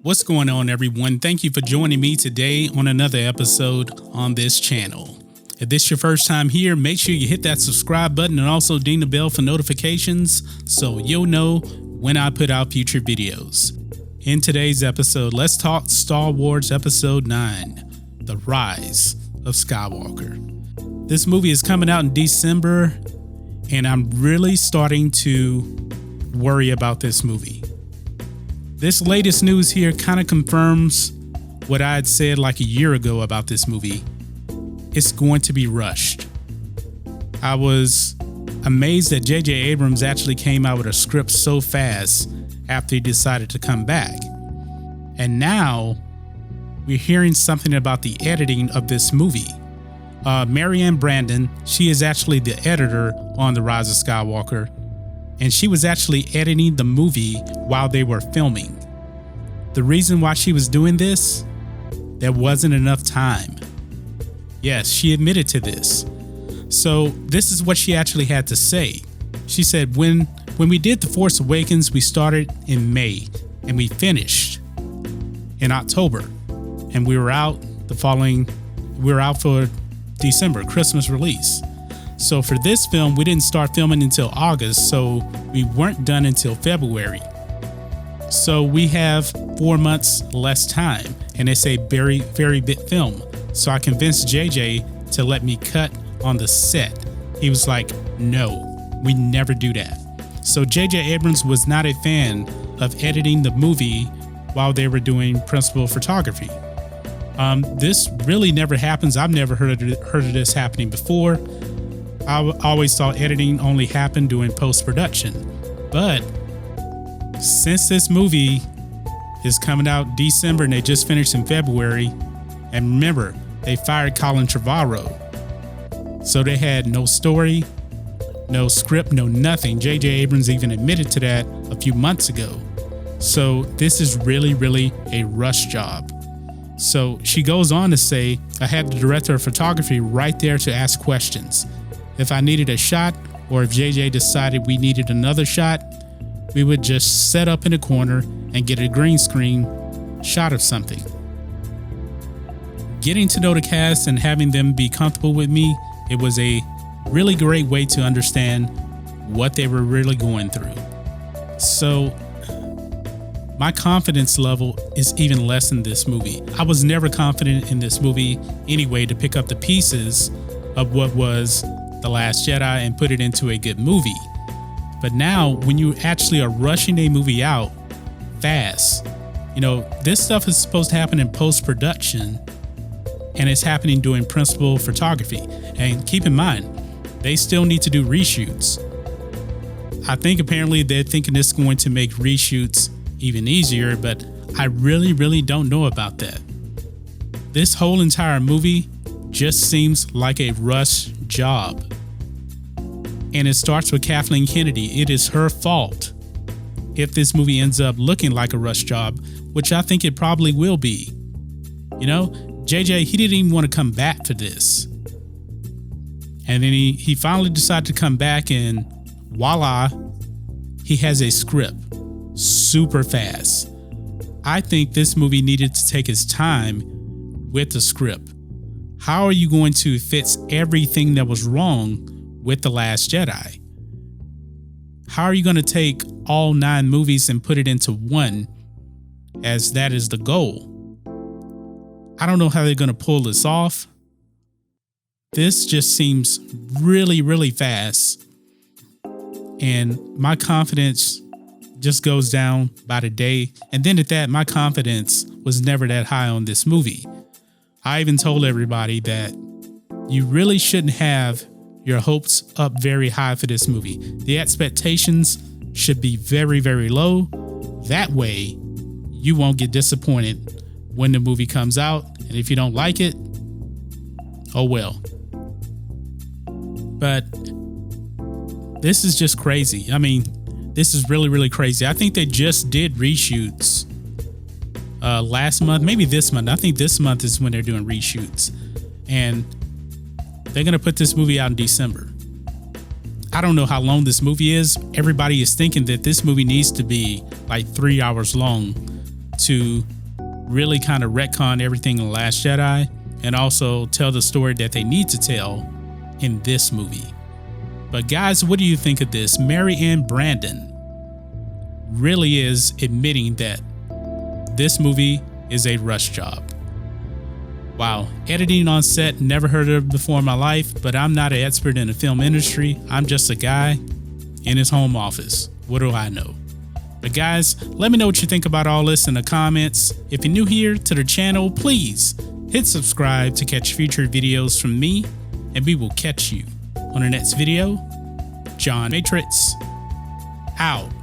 What's going on, everyone? Thank you for joining me today on another episode on this channel. If this is your first time here, make sure you hit that subscribe button and also ding the bell for notifications so you'll know when I put out future videos. In today's episode, let's talk Star Wars Episode 9, The Rise of Skywalker. This movie is coming out in December, and I'm really starting to worry about this movie. This latest news here kind of confirms what I had said like a year ago about this movie. It's going to be rushed. I was amazed that J.J. Abrams actually came out with a script so fast after he decided to come back. And now we're hearing something about the editing of this movie. Marianne Brandon, she is actually the editor on The Rise of Skywalker, and she was actually editing the movie while they were filming. The reason why she was doing this, there wasn't enough time. Yes, she admitted to this. So this is what she actually had to say. She said, when we did The Force Awakens, we started in May and we finished in October, and we were out for December, Christmas release. So for this film, we didn't start filming until August, so we weren't done until February. So we have 4 months less time, and it's a very, very big film. So I convinced JJ to let me cut on the set. He was like, no, we never do that. So JJ Abrams was not a fan of editing the movie while they were doing principal photography. This really never happens. I've never heard of this happening before. I always thought editing only happened during post-production. But since this movie is coming out December and they just finished in February, and remember, they fired Colin Trevorrow. So they had no story, no script, no nothing. J.J. Abrams even admitted to that a few months ago. So this is really, really a rush job. So she goes on to say, I had the director of photography right there to ask questions. If I needed a shot, or if JJ decided we needed another shot, we would just set up in a corner and get a green screen shot of something. Getting to know the cast and having them be comfortable with me, it was a really great way to understand what they were really going through. So my confidence level is even less in this movie. I was never confident in this movie anyway to pick up the pieces of what was The Last Jedi and put it into a good movie. But now when you actually are rushing a movie out fast, this stuff is supposed to happen in post-production, and it's happening during principal photography. And keep in mind, they still need to do reshoots. I think apparently they're thinking it's going to make reshoots even easier, but I really, really don't know about that. This whole entire movie just seems like a rush job. And it starts with Kathleen Kennedy. It is her fault if this movie ends up looking like a rush job, which I think it probably will be. JJ, he didn't even want to come back for this. And then he finally decided to come back, and voila, he has a script super fast. I think this movie needed to take its time with the script. How are you going to fix everything that was wrong with The Last Jedi? How are you going to take all 9 movies and put it into one, as that is the goal? I don't know how they're going to pull this off. This just seems really, really fast. And my confidence just goes down by the day. And then at that, my confidence was never that high on this movie. I even told everybody that you really shouldn't have your hopes up very high for this movie. The expectations should be very, very low. That way, you won't get disappointed when the movie comes out. And if you don't like it, oh well. But this is just crazy. I mean, this is really, really crazy. I think they just did reshoots last month, maybe this month. I think this month is when they're doing reshoots. And they're going to put this movie out in December. I don't know how long this movie is. Everybody is thinking that this movie needs to be like 3 hours long to really kind of retcon everything in The Last Jedi and also tell the story that they need to tell in this movie. But guys, what do you think of this? Mary Ann Brandon really is admitting that this movie is a rush job. Wow, editing on set, never heard of it before in my life, but I'm not an expert in the film industry. I'm just a guy in his home office. What do I know? But guys, let me know what you think about all this in the comments. If you're new here to the channel, please hit subscribe to catch future videos from me, and we will catch you on the next video. John Matrixx out.